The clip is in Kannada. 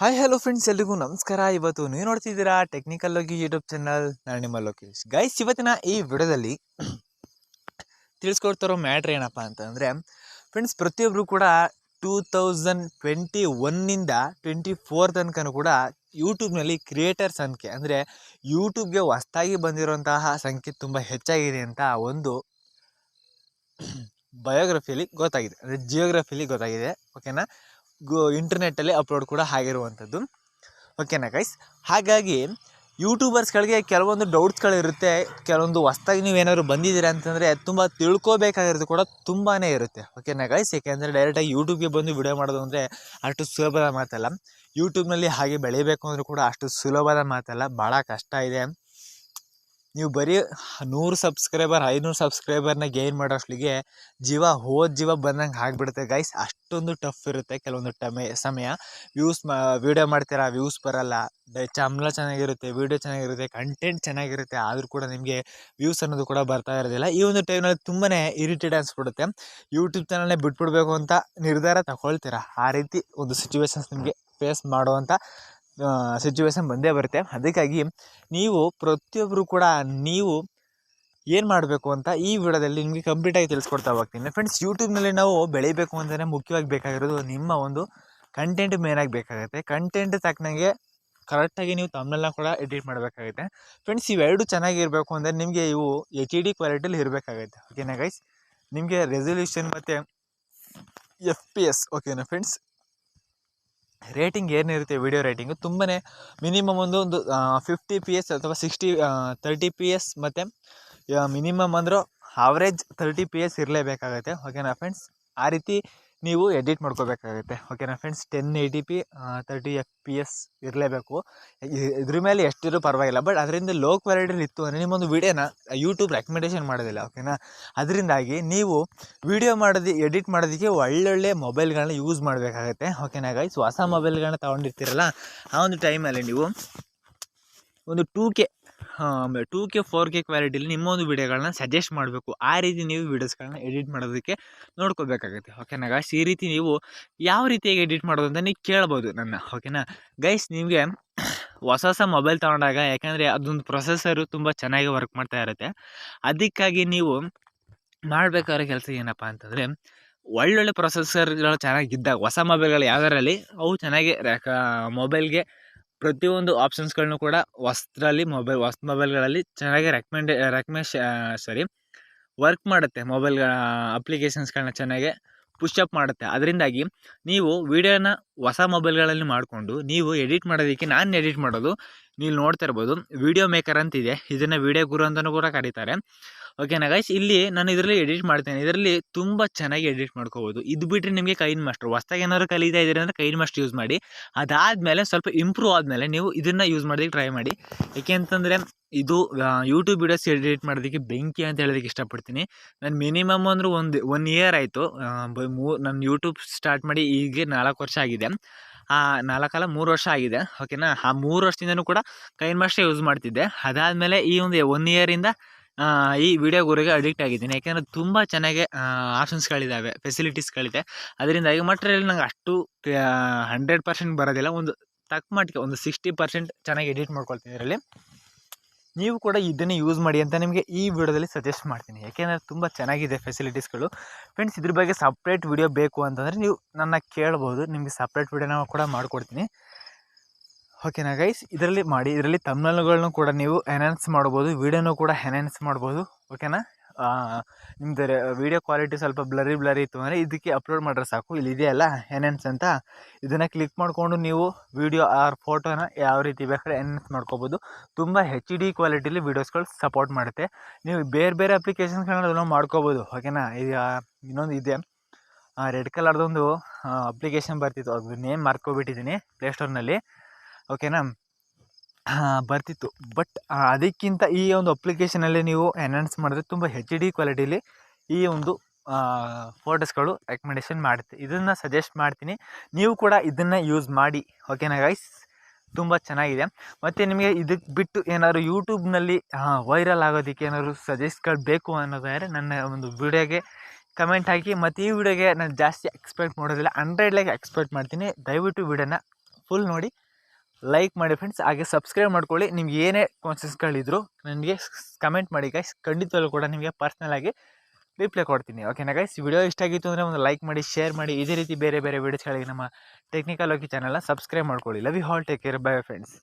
ಹಾಯ್ ಹಲೋ ಫ್ರೆಂಡ್ಸ್, ಎಲ್ರಿಗೂ ನಮಸ್ಕಾರ. ಇವತ್ತು ನೀವು ನೋಡ್ತಿದ್ದೀರಾ ಟೆಕ್ನಿಕಲ್ ಲೋಗಿ ಯೂಟ್ಯೂಬ್ ಚಾನಲ್. ನಾನು ನಿಮ್ಮ ಲೋಕೇಶ್. ಗೈಸ್, ಇವತ್ತಿನ ಈ ವಿಡಿಯೋದಲ್ಲಿ ತಿಳಿಸ್ಕೊಡ್ತಿರೋ ಮ್ಯಾಟ್ರ್ ಏನಪ್ಪ ಅಂತಂದರೆ, ಫ್ರೆಂಡ್ಸ್, ಪ್ರತಿಯೊಬ್ಬರು ಕೂಡ 2021 24 ತನಕ ಕೂಡ ಯೂಟ್ಯೂಬ್ನಲ್ಲಿ ಕ್ರಿಯೇಟರ್ ಸಂಖ್ಯೆ ಅಂದರೆ ಯೂಟ್ಯೂಬ್ಗೆ ಹೊಸ್ದಾಗಿ ಬಂದಿರುವಂತಹ ಸಂಖ್ಯೆ ತುಂಬ ಹೆಚ್ಚಾಗಿದೆ ಅಂತ ಒಂದು ಬಯೋಗ್ರಫಿಯಲ್ಲಿ ಗೊತ್ತಾಗಿದೆ, ಅಂದರೆ ಜಿಯೋಗ್ರಫಿಯಲ್ಲಿ ಗೊತ್ತಾಗಿದೆ. ಓಕೆನಾ, ಇಂಟರ್ನೆಟ್ಟಲ್ಲಿ ಅಪ್ಲೋಡ್ ಕೂಡ ಆಗಿರುವಂಥದ್ದು. ಓಕೆನಾ ಗೈಸ್, ಹಾಗಾಗಿ ಯೂಟ್ಯೂಬರ್ಸ್ಗಳಿಗೆ ಕೆಲವೊಂದು ಡೌಟ್ಸ್ಗಳಿರುತ್ತೆ. ಕೆಲವೊಂದು ಹೊಸ್ದಾಗಿ ನೀವೇನಾದ್ರು ಬಂದಿದ್ದೀರಾ ಅಂತಂದರೆ ತುಂಬ ತಿಳ್ಕೊಬೇಕಾಗಿರೋದು ಕೂಡ ತುಂಬಾ ಇರುತ್ತೆ. ಓಕೆನಾ ಗೈಸ್, ಏಕೆಂದರೆ ಡೈರೆಕ್ಟಾಗಿ ಯೂಟ್ಯೂಬ್ಗೆ ಬಂದು ವಿಡಿಯೋ ಮಾಡೋದು ಅಂದರೆ ಅಷ್ಟು ಸುಲಭದ ಮಾತಲ್ಲ. ಯೂಟ್ಯೂಬ್ನಲ್ಲಿ ಹಾಗೆ ಬೆಳಿಬೇಕು ಅಂದರೂ ಕೂಡ ಅಷ್ಟು ಸುಲಭದ ಮಾತಲ್ಲ, ಭಾಳ ಕಷ್ಟ ಇದೆ. ನೀವು ಬರೀ 100 ಸಬ್ಸ್ಕ್ರೈಬರ್ 500 ಸಬ್ಸ್ಕ್ರೈಬರ್ನ ಗೇನ್ ಮಾಡೋಷ್ಟಿಗೆ ಜೀವ ಬಂದಂಗೆ ಆಗಿಬಿಡುತ್ತೆ ಗೈಸ್. ಅಷ್ಟೊಂದು ಟಫ್ ಇರುತ್ತೆ ಕೆಲವೊಂದು ಸಮಯ. ವೀಡಿಯೋ ಮಾಡ್ತೀರಾ, ವ್ಯೂಸ್ ಬರಲ್ಲ, ಚಂಬಲ ಚೆನ್ನಾಗಿರುತ್ತೆ, ವೀಡಿಯೋ ಚೆನ್ನಾಗಿರುತ್ತೆ, ಕಂಟೆಂಟ್ ಚೆನ್ನಾಗಿರುತ್ತೆ, ಆದರೂ ಕೂಡ ನಿಮಗೆ ವ್ಯೂಸ್ ಅನ್ನೋದು ಕೂಡ ಬರ್ತಾ ಇರೋದಿಲ್ಲ. ಈ ಒಂದು ಟೈಮ್ನಲ್ಲಿ ತುಂಬಾ ಇರಿಟೇಟ್ ಅನಿಸ್ಬಿಡುತ್ತೆ. ಯೂಟ್ಯೂಬ್ ಚಾನಲ್ನೇ ಬಿಟ್ಬಿಡ್ಬೇಕು ಅಂತ ನಿರ್ಧಾರ ತಗೊಳ್ತೀರಾ. ಆ ರೀತಿ ಒಂದು ಸಿಚುವೇಶನ್ಸ್ ನಿಮಗೆ ಫೇಸ್ ಮಾಡುವಂಥ ಸಿಚುವೇಶನ್ ಬಂದೇ ಬರುತ್ತೆ. ಅದಕ್ಕಾಗಿ ನೀವು ಪ್ರತಿಯೊಬ್ಬರು ಕೂಡ ನೀವು ಏನು ಮಾಡಬೇಕು ಅಂತ ಈ ವಿಡಿಯೋದಲ್ಲಿ ನಿಮಗೆ ಕಂಪ್ಲೀಟಾಗಿ ತಿಳಿಸ್ಕೊಡ್ತಾ ಹೋಗ್ತೀನಿ. ಫ್ರೆಂಡ್ಸ್, ಯೂಟ್ಯೂಬ್ನಲ್ಲಿ ನಾವು ಬೆಳಿಬೇಕು ಅಂತಲೇ ಮುಖ್ಯವಾಗಿ ಬೇಕಾಗಿರೋದು ನಿಮ್ಮ ಒಂದು ಕಂಟೆಂಟ್ ಮೇನಾಗಿ ಬೇಕಾಗುತ್ತೆ. ಕಂಟೆಂಟ್ ತಕ್ಕನಂಗೆ ಕರೆಕ್ಟಾಗಿ ನೀವು ತಮ್ಮನೆಲ್ಲ ಕೂಡ ಎಡಿಟ್ ಮಾಡಬೇಕಾಗುತ್ತೆ. ಫ್ರೆಂಡ್ಸ್, ಇವೆರಡು ಚೆನ್ನಾಗಿರಬೇಕು ಅಂದರೆ ನಿಮಗೆ ಇವು HD ಕ್ವಾಲಿಟಿಲಿ ಇರಬೇಕಾಗುತ್ತೆ. ಓಕೆನಾ ಗೈಸ್, ನಿಮಗೆ ರೆಸಲ್ಯೂಷನ್ ಮತ್ತು FPS ಓಕೆನಾ ಫ್ರೆಂಡ್ಸ್, ರೇಟಿಂಗ್ ಏನಿರುತ್ತೆ ವಿಡಿಯೋ ರೇಟಿಂಗು ತುಂಬಾ ಮಿನಿಮಮ್ ಒಂದು 50 PS ಅಥವಾ 30 PS ಮತ್ತು ಮಿನಿಮಮ್ ಅಂದರೂ ಆವ್ರೇಜ್ 30 PS ಇರಲೇಬೇಕಾಗುತ್ತೆ. ಓಕೆನಾ ಫ್ರೆಂಡ್ಸ್, ಆ ರೀತಿ ನೀವು ಎಡಿಟ್ ಮಾಡ್ಕೋಬೇಕಾಗುತ್ತೆ. ಓಕೆನಾ ಫ್ರೆಂಡ್ಸ್, 1080p 30 FPS ಇರಲೇಬೇಕು. ಇದ್ರ ಮೇಲೆ ಎಷ್ಟಿರೋ ಪರವಾಗಿಲ್ಲ, ಬಟ್ ಅದರಿಂದ ಲೋ ಕ್ವಾಲಿಟಿಲಿ ಇತ್ತು ಅಂದರೆ ನಿಮ್ಮೊಂದು ವೀಡಿಯೋನ ಯೂಟ್ಯೂಬ್ ರೆಕಮೆಂಡೇಷನ್ ಮಾಡೋದಿಲ್ಲ. ಓಕೆನಾ, ಅದರಿಂದಾಗಿ ನೀವು ವೀಡಿಯೋ ಎಡಿಟ್ ಮಾಡೋದಕ್ಕೆ ಒಳ್ಳೊಳ್ಳೆ ಮೊಬೈಲ್ಗಳನ್ನ ಯೂಸ್ ಮಾಡಬೇಕಾಗತ್ತೆ. ಓಕೆನಾ ಗೈಸ್, ಹೊಸ ಮೊಬೈಲ್ಗಳನ್ನ ತೊಗೊಂಡಿರ್ತೀರಲ್ಲ, ಆ ಒಂದು ಟೈಮಲ್ಲಿ ನೀವು ಒಂದು 2K 4K ಕ್ವಾಲಿಟಿಲಿ ನಿಮ್ಮ ಒಂದು ವೀಡಿಯೋಗಳನ್ನ ಸಜೆಸ್ಟ್ ಮಾಡಬೇಕು. ಆ ರೀತಿ ನೀವು ವೀಡಿಯೋಸ್ಗಳನ್ನ ಎಡಿಟ್ ಮಾಡೋದಕ್ಕೆ ನೋಡ್ಕೋಬೇಕಾಗುತ್ತೆ. ಓಕೆನಾ ಗೈಸ್, ಈ ರೀತಿ ನೀವು ಯಾವ ರೀತಿಯಾಗಿ ಎಡಿಟ್ ಮಾಡೋದು ಅಂತ ನೀವು ಕೇಳ್ಬೋದು ನನ್ನ. ಓಕೆನಾ ಗೈಸ್, ನಿಮಗೆ ಹೊಸ ಮೊಬೈಲ್ ತೊಗೊಂಡಾಗ, ಯಾಕಂದರೆ ಅದೊಂದು ಪ್ರೊಸೆಸರು ತುಂಬ ಚೆನ್ನಾಗಿ ವರ್ಕ್ ಮಾಡ್ತಾ ಇರುತ್ತೆ. ಅದಕ್ಕಾಗಿ ನೀವು ಮಾಡಬೇಕಾದ್ರೆ ಕೆಲಸ ಏನಪ್ಪ ಅಂತಂದರೆ, ಒಳ್ಳೊಳ್ಳೆ ಪ್ರೊಸೆಸರ್ಗಳು ಚೆನ್ನಾಗಿದ್ದಾಗ ಹೊಸ ಮೊಬೈಲ್ಗಳು ಯಾವ್ದಾರಲ್ಲಿ ಅವು ಚೆನ್ನಾಗಿ ಮೊಬೈಲ್ಗೆ ಪ್ರತಿಯೊಂದು ಆಪ್ಷನ್ಸ್ಗಳನ್ನೂ ಕೂಡ ಹೊಸ ಮೊಬೈಲ್ಗಳಲ್ಲಿ ಚೆನ್ನಾಗಿ ವರ್ಕ್ ಮಾಡುತ್ತೆ. ಮೊಬೈಲ್ಗಳ ಅಪ್ಲಿಕೇಶನ್ಸ್ಗಳನ್ನ ಚೆನ್ನಾಗಿ ಪುಷಪ್ ಮಾಡುತ್ತೆ. ಅದರಿಂದಾಗಿ ನೀವು ವೀಡಿಯೋನ ಹೊಸ ಮೊಬೈಲ್ಗಳಲ್ಲಿ ಮಾಡಿಕೊಂಡು ನೀವು ಎಡಿಟ್ ಮಾಡೋದಕ್ಕೆ, ನಾನು ಎಡಿಟ್ ಮಾಡೋದು ನೀವು ನೋಡ್ತಾ ಇರ್ಬೋದು, ವಿಡಿಯೋ ಮೇಕರ್ ಅಂತಿದೆ. ಇದನ್ನು ವಿಡಿಯೋ ಗುರು ಅಂತಲೂ ಕೂಡ ಕರೀತಾರೆ. ಓಕೆನಾ ಗೈಸ್, ಇಲ್ಲಿ ನಾನು ಇದರಲ್ಲಿ ಎಡಿಟ್ ಮಾಡ್ತೇನೆ. ಇದರಲ್ಲಿ ತುಂಬ ಚೆನ್ನಾಗಿ ಎಡಿಟ್ ಮಾಡ್ಕೋಬೋದು. ಇದು ಬಿಟ್ಟರೆ ನಿಮಗೆ ಕೈನ್ ಮಾಸ್ಟರ್, ಹೊಸ್ದಾಗಿ ಏನಾದ್ರು ಕಲಿತಾ ಇದ್ದೀರಿ ಅಂದರೆ ಕೈನ್ ಮಾಸ್ಟರ್ ಯೂಸ್ ಮಾಡಿ. ಅದಾದಮೇಲೆ ಸ್ವಲ್ಪ ಇಂಪ್ರೂವ್ ಆದಮೇಲೆ ನೀವು ಇದನ್ನು ಯೂಸ್ ಮಾಡೋದಕ್ಕೆ ಟ್ರೈ ಮಾಡಿ. ಏಕೆ ಅಂತಂದರೆ ಇದು ಯೂಟ್ಯೂಬ್ ವೀಡಿಯೋಸ್ ಎಡಿಟ್ ಮಾಡೋದಕ್ಕೆ ಬೆಂಕಿ ಅಂತ ಹೇಳೋದಕ್ಕೆ ಇಷ್ಟಪಡ್ತೀನಿ. ನಾನು ಮಿನಿಮಮ್ ಅಂದರೂ 1 ಇಯರ್ ಆಯಿತು. ನಾನು ಯೂಟ್ಯೂಬ್ ಸ್ಟಾರ್ಟ್ ಮಾಡಿ ಈಗ 4 ವರ್ಷ ಆಗಿದೆ. 3 ವರ್ಷ ಆಗಿದೆ. ಓಕೆನಾ, ಆ 3 ವರ್ಷದಿಂದನೂ ಕೂಡ ಕೈನ್ ಮಾಸ್ಟರ್ ಯೂಸ್ ಮಾಡ್ತಿದ್ದೆ. ಅದಾದಮೇಲೆ ಈ ಒಂದು 1 ಇಯರಿಂದ ಈ ವಿಡಿಯೋ ಗುರಿಗೆ ಅಡಿಕ್ಟ್ ಆಗಿದ್ದೀನಿ. ಯಾಕೆಂದರೆ ತುಂಬ ಚೆನ್ನಾಗಿ ಆಪ್ಷನ್ಸ್ಗಳಿದ್ದಾವೆ, ಫೆಸಿಲಿಟೀಸ್ಗಳಿದೆ. ಅದರಿಂದಾಗಿ ಮಟ್ರಿಯಲ್ ನಂಗೆ ಅಷ್ಟು 100% ಬರೋದಿಲ್ಲ. ಒಂದು ತಕ್ಕ ಮಟ್ಟಿಗೆ ಒಂದು 60% ಚೆನ್ನಾಗಿ ಎಡಿಟ್ ಮಾಡ್ಕೊಳ್ತೀನಿ. ಇದರಲ್ಲಿ ನೀವು ಕೂಡ ಇದನ್ನೇ ಯೂಸ್ ಮಾಡಿ ಅಂತ ನಿಮಗೆ ಈ ವಿಡಿಯೋದಲ್ಲಿ ಸಜೆಸ್ಟ್ ಮಾಡ್ತೀನಿ. ಯಾಕೆಂದರೆ ತುಂಬ ಚೆನ್ನಾಗಿದೆ ಫೆಸಿಲಿಟೀಸ್ಗಳು. ಫ್ರೆಂಡ್ಸ್, ಇದ್ರ ಬಗ್ಗೆ ಸಪ್ರೇಟ್ ವಿಡಿಯೋ ಬೇಕು ಅಂತಂದರೆ ನೀವು ನನ್ನ ಕೇಳ್ಬೋದು, ನಿಮಗೆ ಸಪ್ರೇಟ್ ವಿಡಿಯೋನ ಕೂಡ ಮಾಡಿಕೊಡ್ತೀನಿ. ಓಕೆನಾ ಗೈಸ್, ಇದರಲ್ಲಿ ತಮ್ನಲ್ಗಳನ್ನು ಕೂಡ ನೀವು ಎನ್ಹಾನ್ಸ್ ಮಾಡ್ಬೋದು, ವೀಡಿಯೋನೂ ಕೂಡ ಎನ್ಹಾನ್ಸ್ ಮಾಡ್ಬೋದು. ಓಕೆನಾ, ನಿಮ್ಮದು ವೀಡಿಯೋ ಕ್ವಾಲಿಟಿ ಸ್ವಲ್ಪ ಬ್ಲರಿ ಇತ್ತು ಅಂದರೆ ಇದಕ್ಕೆ ಅಪ್ಲೋಡ್ ಮಾಡಿದ್ರೆ ಸಾಕು. ಇಲ್ಲಿ ಇದೆಯಲ್ಲ ಎನ್ಹಾನ್ಸ್ ಅಂತ, ಇದನ್ನು ಕ್ಲಿಕ್ ಮಾಡಿಕೊಂಡು ನೀವು ವೀಡಿಯೋ ಆರ್ ಫೋಟೋನ ಯಾವ ರೀತಿ ಬೇಕಾದ್ರೆ ಎನ್ಹಾನ್ಸ್ ಮಾಡ್ಕೋಬೋದು. ತುಂಬ HD ಕ್ವಾಲಿಟಿಲಿ ವೀಡಿಯೋಸ್ಗಳು ಸಪೋರ್ಟ್ ಮಾಡುತ್ತೆ. ನೀವು ಬೇರೆ ಅಪ್ಲಿಕೇಶನ್ಸ್ಗಳನ್ನ ಮಾಡ್ಕೋಬೋದು. ಓಕೆನಾ, ಈಗ ಇನ್ನೊಂದು ಇದೆ, ರೆಡ್ ಕಲರ್ದೊಂದು ಅಪ್ಲಿಕೇಶನ್ ಬರ್ತಿತ್ತು, ಅದು ನೇಮ್ ಮರ್ಕೋಬಿಟ್ಟಿದ್ದೀನಿ ಪ್ಲೇಸ್ಟೋರ್ನಲ್ಲಿ. ಓಕೆನಾ, ಬರ್ತಿತ್ತು. ಬಟ್ ಅದಕ್ಕಿಂತ ಈ ಒಂದು ಅಪ್ಲಿಕೇಶನಲ್ಲಿ ನೀವು ಎನ್ಹಾನ್ಸ್ ಮಾಡಿದ್ರೆ ತುಂಬ HD ಕ್ವಾಲಿಟಿಲಿ ಈ ಒಂದು ಫೋಟೋಸ್ಗಳು ರೆಕಮೆಂಡೇಷನ್ ಮಾಡುತ್ತೆ. ಇದನ್ನು ಸಜೆಸ್ಟ್ ಮಾಡ್ತೀನಿ, ನೀವು ಕೂಡ ಇದನ್ನು ಯೂಸ್ ಮಾಡಿ. ಓಕೆನಾ ಗೈಸ್, ತುಂಬ ಚೆನ್ನಾಗಿದೆ. ಮತ್ತು ನಿಮಗೆ ಇದಕ್ಕೆ ಬಿಟ್ಟು ಏನಾದ್ರು ಯೂಟ್ಯೂಬ್ನಲ್ಲಿ ವೈರಲ್ ಆಗೋದಕ್ಕೆ ಏನಾದ್ರು ಸಜೆಸ್ಟ್ಗಳು ಬೇಕು ಅನ್ನೋದಾದರೆ ನನ್ನ ಒಂದು ವಿಡಿಯೋಗೆ ಕಮೆಂಟ್ ಹಾಕಿ. ಮತ್ತು ಈ ವಿಡಿಯೋಗೆ ನಾನು ಜಾಸ್ತಿ ಎಕ್ಸ್ಪೆಕ್ಟ್ ಮಾಡೋದಿಲ್ಲ, 100 ಲೈಕ್ ಎಕ್ಸ್ಪೆಕ್ಟ್ ಮಾಡ್ತೀನಿ. ದಯವಿಟ್ಟು ವಿಡಿಯೋನ ಫುಲ್ ನೋಡಿ, ಲೈಕ್ ಮಾಡಿ ಫ್ರೆಂಡ್ಸ್. ಹಾಗೆ ಸಬ್ಸ್ಕ್ರೈಬ್ ಮಾಡ್ಕೊಳ್ಳಿ. ನಿಮ್ಗೆ ಏನೇ ಕಾನ್ಸೆಪ್ಟ್ಗಳಿದ್ರು ನನಗೆ ಕಮೆಂಟ್ ಮಾಡಿ ಗೈಸ್, ಖಂಡಿತವಾಗ್ಲೂ ಕೂಡ ನಿಮಗೆ ಪರ್ಸ್ನಲಾಗಿ ರಿಪ್ಲೈ ಕೊಡ್ತೀನಿ. ಓಕೆನಾ ಗೈಸ್? ವಿಡಿಯೋ ಇಷ್ಟ ಆಗಿತ್ತು ಅಂದರೆ ಒಂದು ಲೈಕ್ ಮಾಡಿ, ಶೇರ್ ಮಾಡಿ. ಇದೇ ರೀತಿ ಬೇರೆ ಬೇರೆ ವೀಡಿಯೋಸ್ಗಳಿಗೆ ನಮ್ಮ ಟೆಕ್ನಿಕಲ್ ಓಕೆ ಚಾನಲ್ನ ಸಬ್ಸ್ಕ್ರೈಬ್ ಮಾಡ್ಕೊಳ್ಳಿ. Love you all, take care, bye friends.